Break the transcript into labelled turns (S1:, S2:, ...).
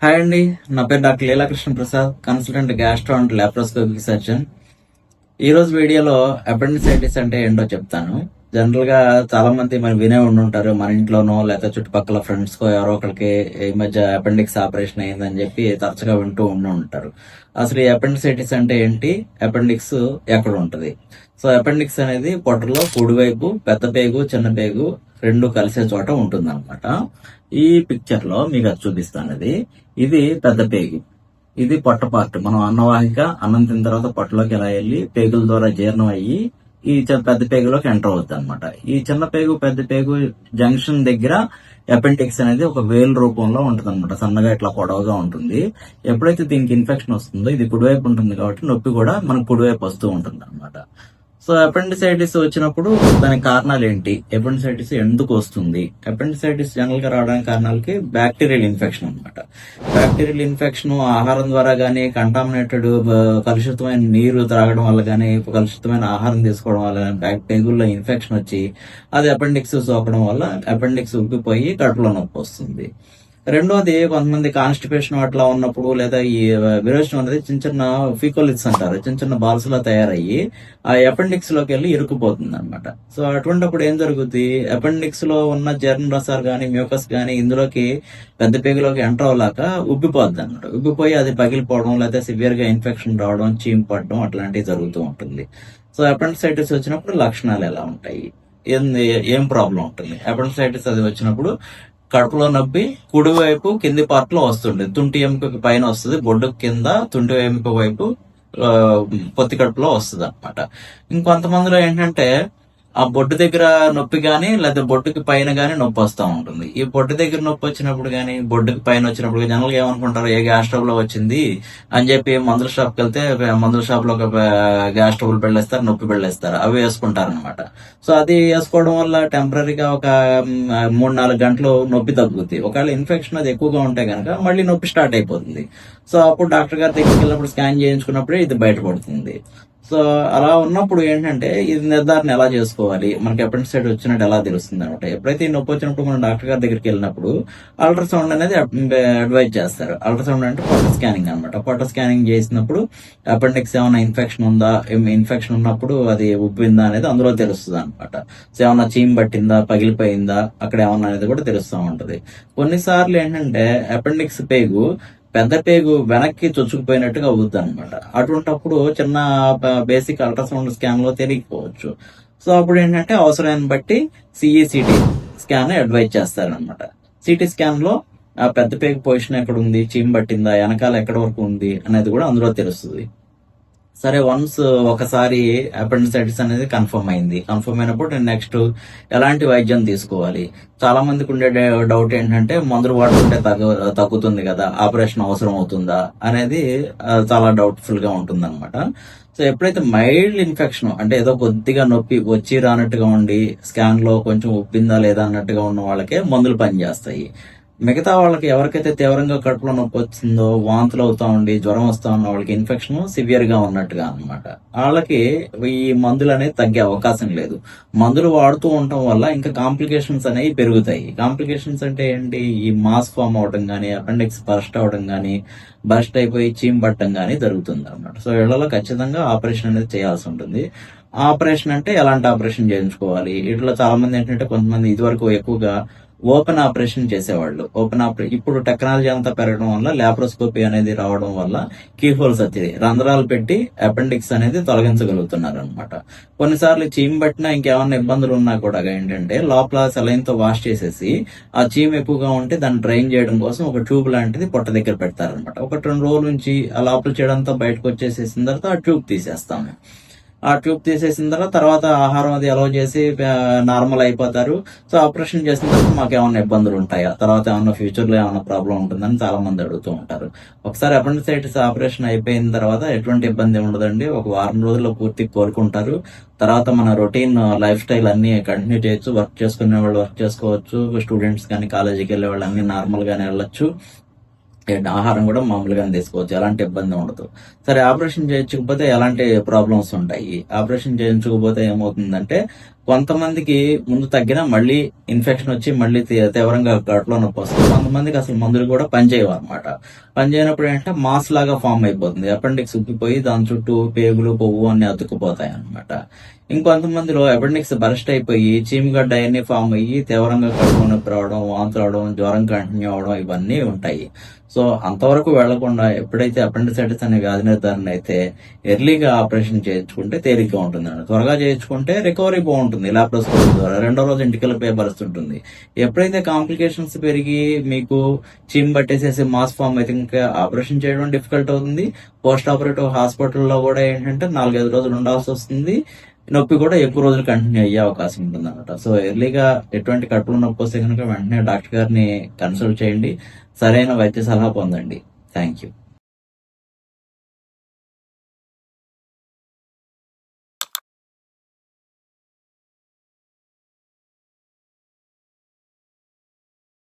S1: Hi అండి. నా పేరు doctor Leelakrishna Prasad, consultant gastro and laparoscopic surgeon. ఈ రోజు వీడియోలో అపెండిసైటిస్ అంటే ఏంటో చెప్తాను. జనరల్ గా చాలా మంది మనం వినే ఉండుంటారు, మన ఇంట్లోనో లేదా చుట్టుపక్కల ఫ్రెండ్స్ కో ఎవరో ఒకరికి ఈ మధ్య అపెండిక్స్ ఆపరేషన్ అయిందని చెప్పి తరచుగా వింటూ ఉంటారు. అసలు ఈ అపెండిసైటిస్ అంటే ఏంటి, అపెండిక్స్ ఎక్కడ ఉంటది? సో అపెండిక్స్ అనేది పొట్టలో కుడివైపు పెద్ద పేగు చిన్న పేగు రెండు కలిసే చోట ఉంటుంది అనమాట. ఈ పిక్చర్ లో మీకు అది చూపిస్తాను. ఇది పెద్ద పేగు, ఇది పొట్ట పార్ట్. మనం అన్నవాహిక అన్నం తిన్న తర్వాత పొట్టలోకి ఎలా వెళ్ళి పేగుల ద్వారా జీర్ణం అయ్యి ఈ పెద్ద పేగులోకి ఎంటర్ అవుతుంది అనమాట. ఈ చిన్న పేగు పెద్ద పేగు జంక్షన్ దగ్గర అపెండిక్స్ అనేది ఒక వేలు రూపంలో ఉంటుంది అనమాట. సన్నగా ఇట్లా పొడవుగా ఉంటుంది. ఎప్పుడైతే దీనికి ఇన్ఫెక్షన్ వస్తుందో, ఇది కుడివైపు ఉంటుంది కాబట్టి నొప్పి కూడా మనకు కుడివైపు వస్తూ ఉంటుంది అనమాట. సో అపెండిసైటిస్ వచ్చినప్పుడు దానికి కారణాలు ఏంటి, అపెండిసైటిస్ ఎందుకు వస్తుంది? అపెండిసైటిస్ జనరల్ గా రావడానికి కారణాలకి బ్యాక్టీరియల్ ఇన్ఫెక్షన్ అనమాట. బ్యాక్టీరియల్ ఇన్ఫెక్షన్ ఆహారం ద్వారా గానీ, కంటామినేటెడ్ కలుషితమైన నీరు త్రాగడం వల్ల గానీ, కలుషితమైన ఆహారం తీసుకోవడం వల్ల పేగుల్లో ఇన్ఫెక్షన్ వచ్చి అది అపెండిక్స్ సోకడం వల్ల అపెండిక్స్ ఉబ్బిపోయి కడుపులో నొప్పి వస్తుంది. రెండోది, కొంతమంది కాన్స్టిపేషన్ అట్లా ఉన్నప్పుడు లేదా ఈ విరోచనం అనేది చిన్న చిన్న ఫీకోలిట్స్ అంటారు, చిన్న చిన్న బాల్స్ లా తయారయ్యి ఆ అపెండిక్స్ లోకి వెళ్ళి ఇరుక్కుపోతుంది అనమాట. సో అటువంటిప్పుడు ఏం జరుగుతుంది, అపెండిక్స్ లో ఉన్న జీర్ణ రసాలు గానీ మ్యూకస్ గానీ ఇందులోకి పెద్ద పేగులోకి ఎంటర్ అవ్వలేక ఉబ్బిపోద్ది అనమాట. ఉబ్బిపోయి అది పగిలిపోవడం లేదా సివియర్ గా ఇన్ఫెక్షన్ రావడం, చీమ్ పడడం అట్లాంటివి జరుగుతూ ఉంటుంది. సో అపెండిసైటిస్ వచ్చినప్పుడు లక్షణాలు ఎలా ఉంటాయి, ఏం ప్రాబ్లం ఉంటుంది? అపెండిసైటిస్ అది వచ్చినప్పుడు కడుపులో నొప్పి కుడివైపు కింది పార్ట్ లో వస్తుంది. తుంటి ఎముకకి పైన వస్తుంది, బొడ్డు కింద తుంటి ఎముక వైపు పొత్తి కడుపులో వస్తుంది అనమాట. ఇంకొంతమందిలో ఏంటంటే ఆ బొడ్డు దగ్గర నొప్పి గానీ లేదా బొడ్డుకి పైన గానీ నొప్పి వస్తూ ఉంటుంది. ఈ బొడ్డు దగ్గర నొప్పి వచ్చినప్పుడు గానీ బొడ్డుకి పైన వచ్చినప్పుడు జనరల్ గా ఏమనుకుంటారు, ఏ గ్యాస్ ట్రబుల్ వచ్చింది అని చెప్పి మందుల షాప్కి వెళ్తే మందుల షాప్ లో ఒక గ్యాస్ ట్రబుల్ పెళ్ళేస్తారు, నొప్పి పెళ్ళేస్తారు, అవి వేసుకుంటారు అనమాట. సో అది వేసుకోవడం వల్ల టెంపరీగా ఒక 3-4 గంటలు నొప్పి తగ్గుతుంది. ఒకవేళ ఇన్ఫెక్షన్ అది ఎక్కువగా ఉంటే కనుక మళ్ళీ నొప్పి స్టార్ట్ అయిపోతుంది. సో అప్పుడు డాక్టర్ గారి దగ్గరికి వెళ్ళినప్పుడు స్కాన్ చేయించుకున్నప్పుడే ఇది బయటపడుతుంది. సో అలా ఉన్నప్పుడు ఏంటంటే ఇది నిర్ధారణ ఎలా చేసుకోవాలి, మనకి అపెండిసైటిస్ వచ్చినట్టు ఎలా తెలుస్తుంది అనమాట. ఎప్పుడైతే ఈ నొప్పి వచ్చినప్పుడు మనం డాక్టర్ గారి దగ్గరికి వెళ్ళినప్పుడు అల్ట్రాసౌండ్ అనేది అడ్వైజ్ చేస్తారు. అల్ట్రాసౌండ్ అంటే పొట్ట స్కానింగ్ అనమాట. పొట్ట స్కానింగ్ చేసినప్పుడు అపెండిక్స్ ఏమైనా ఇన్ఫెక్షన్ ఉందా, ఇన్ఫెక్షన్ ఉన్నప్పుడు అది ఉబ్బిందా అనేది అందులో తెలుస్తుంది అనమాట. సో ఏమన్నా చీమ్ పట్టిందా, పగిలిపోయిందా, అక్కడ ఏమన్నా అనేది కూడా తెలుస్తూ ఉంటది. కొన్నిసార్లు ఏంటంటే అపెండిక్స్ పేగు పెద్ద పేగు వెనక్కి చొచ్చుకుపోయినట్టుగా అవుద్ది అనమాట. అటువంటిప్పుడు చిన్న బేసిక్ అల్ట్రాసౌండ్ స్కాన్ లో తెలియకపోవచ్చు. సో అప్పుడు ఏంటంటే అవసరాన్ని బట్టి సిఈసిటీ స్కాన్ అడ్వైజ్ చేస్తారనమాట. సిటీ స్కాన్ లో ఆ పెద్ద పేగు పొజిషన్ ఎక్కడ ఉంది, చీమ్ పట్టిందా, వెనకాల ఎక్కడ వరకు ఉంది అనేది కూడా అందులో తెలుస్తుంది. సరే, వన్స్ ఒకసారి అపెండిసైటిస్ అనేది కన్ఫర్మ్ అయింది. కన్ఫర్మ్ అయినప్పుడు నేను నెక్స్ట్ ఎలాంటి వైద్యం తీసుకోవాలి? చాలా మందికి ఉండే డౌట్ ఏంటంటే మందులు వాడుతుంటే తగ్గుతుంది కదా, ఆపరేషన్ అవసరం అవుతుందా అనేది చాలా డౌట్ఫుల్ గా ఉంటుంది అనమాట. సో ఎప్పుడైతే మైల్డ్ ఇన్ఫెక్షన్ అంటే ఏదో కొద్దిగా నొప్పి వచ్చి రానట్టుగా ఉండి స్కాన్ లో కొంచెం ఉప్పిందా లేదా అన్నట్టుగా ఉన్న వాళ్ళకే మందులు పనిచేస్తాయి. మిగతా వాళ్ళకి ఎవరికైతే తీవ్రంగా కడుపులో నొప్పి వచ్చిందో, వాంతులు అవుతా ఉండి జ్వరం వస్తా ఉన్న వాళ్ళకి ఇన్ఫెక్షన్ సివియర్ గా ఉన్నట్టుగా అనమాట, వాళ్ళకి ఈ మందులు అనేది తగ్గే అవకాశం లేదు. మందులు వాడుతూ ఉండటం వల్ల ఇంకా కాంప్లికేషన్స్ అనేవి పెరుగుతాయి. కాంప్లికేషన్స్ అంటే ఏంటి, ఈ మాస్ ఫామ్ అవడం గానీ, అపెండిక్స్ బర్స్ట్ అవడం గానీ, బర్స్ట్ అయిపోయి చీమ్ పట్టడం గానీ జరుగుతుంది అనమాట. సో వీళ్ళలో ఖచ్చితంగా ఆపరేషన్ అనేది చేయాల్సి ఉంటుంది. ఆపరేషన్ అంటే ఎలాంటి ఆపరేషన్ చేయించుకోవాలి? ఇట్లా చాలా మంది ఏంటంటే కొంతమంది ఇదివరకు ఎక్కువగా ఓపెన్ ఆపరేషన్ చేసేవాళ్ళు. ఇప్పుడు టెక్నాలజీ అంతా పెరగడం వల్ల లాప్రోస్కోపీ అనేది రావడం వల్ల కీ హోల్స్ వచ్చేది, రంధ్రాలు పెట్టి అపెండిక్స్ అనేది తొలగించగలుగుతున్నారు అనమాట. కొన్నిసార్లు చీమ్ పట్టినా ఇంకేమన్నా ఇబ్బందులు ఉన్నా కూడా ఏంటంటే లోపల సెలైన్ తో వాష్ చేసేసి ఆ చీమ్ ఎక్కువగా ఉంటే దాన్ని డ్రైన్ చేయడం కోసం ఒక ట్యూబ్ లాంటిది పొట్ట దగ్గర పెడతారనమాట. 1-2 రోజుల నుంచి ఆ లోపల చేయడంతో బయటకు వచ్చేసేసిన తర్వాత ఆ ట్యూబ్ తీసేస్తాము. ఆ ట్యూబ్ తీసేసిన తర్వాత ఆహారం అది అలౌ చేసి నార్మల్ అయిపోతారు. సో ఆపరేషన్ చేసిన తర్వాత మాకు ఏమైనా ఇబ్బందులు ఉంటాయా, తర్వాత ఏమన్నా ఫ్యూచర్ లో ఏమైనా ప్రాబ్లం ఉంటుందని చాలా మంది అడుగుతూ ఉంటారు. ఒకసారి అపెండిసైటిస్ ఆపరేషన్ అయిపోయిన తర్వాత ఎటువంటి ఇబ్బంది ఉండదండి. ఒక వారం రోజుల్లో పూర్తి కోలుకుంటారు. తర్వాత మన రొటీన్ లైఫ్ స్టైల్ అన్ని కంటిన్యూ చేయొచ్చు. వర్క్ చేసుకునే వాళ్ళు వర్క్ చేసుకోవచ్చు, స్టూడెంట్స్ కానీ కాలేజీకి వెళ్ళే వాళ్ళు అన్ని నార్మల్ గానే వెళ్ళొచ్చు. ఆహారం కూడా మామూలుగానే తీసుకోవచ్చు, ఎలాంటి ఇబ్బంది ఉండదు. సరే, ఆపరేషన్ చేయించకపోతే ఎలాంటి ప్రాబ్లమ్స్ ఉంటాయి? ఆపరేషన్ చేయించకపోతే ఏమవుతుందంటే కొంతమందికి ముందు తగ్గినా మళ్ళీ ఇన్ఫెక్షన్ వచ్చి మళ్ళీ తీవ్రంగా కడుపులో నొప్పి వస్తుంది. కొంతమందికి అసలు మందులు కూడా పనిచేయవు అనమాట. పనిచేయనప్పుడు ఏంటంటే మాస్ లాగా ఫామ్ అయిపోతుంది. అపెండిక్స్ ఉబ్బిపోయి దాని చుట్టూ పేగులు కొవ్వు అన్ని అతుక్కుపోతాయి అనమాట. ఇంకొంతమందిలో అపెండిక్స్ బరస్ట్ అయిపోయి చీమగడ్డ అవన్నీ ఫామ్ అయ్యి తీవ్రంగా కడుపు నొప్పి రావడం, వాంతులు రావడం, జ్వరం కంటిన్యూ అవడం ఇవన్నీ ఉంటాయి. సో అంతవరకు వెళ్లకుండా ఎప్పుడైతే అపెండిసైటిస్ అనే వ్యాధి నిర్ధారణ అయితే ఎర్లీగా ఆపరేషన్ చేయించుకుంటే తేలిగ్గా ఉంటుందండి. త్వరగా చేయించుకుంటే రికవరీ బాగుంటుంది లాప్రోస్కోపీ ద్వారా. రెండో రోజు ఇంటికల పేపర్స్ ఉంటుంది. ఎప్పుడైతే కాంప్లికేషన్స్ పెరిగి మీకు చీమ్ పట్టేసేసి మాస్ ఫామ్ అయితే ఇంకా ఆపరేషన్ చేయడం డిఫికల్ట్ అవుతుంది. పోస్ట్ ఆపరేటివ్ హాస్పిటల్లో కూడా ఏంటంటే 4-5 రోజులు ఉండాల్సి వస్తుంది. నొప్పి కూడా ఎక్కువ రోజులు కంటిన్యూ అయ్యే అవకాశం ఉంటుంది అనమాట. సో ఎర్లీగా ఎటువంటి కడుపులో నొప్పి వస్తే కనుక వెంటనే డాక్టర్ గారిని కన్సల్ట్ చేయండి. సరైన వైద్య సలహా పొందండి. Thank you.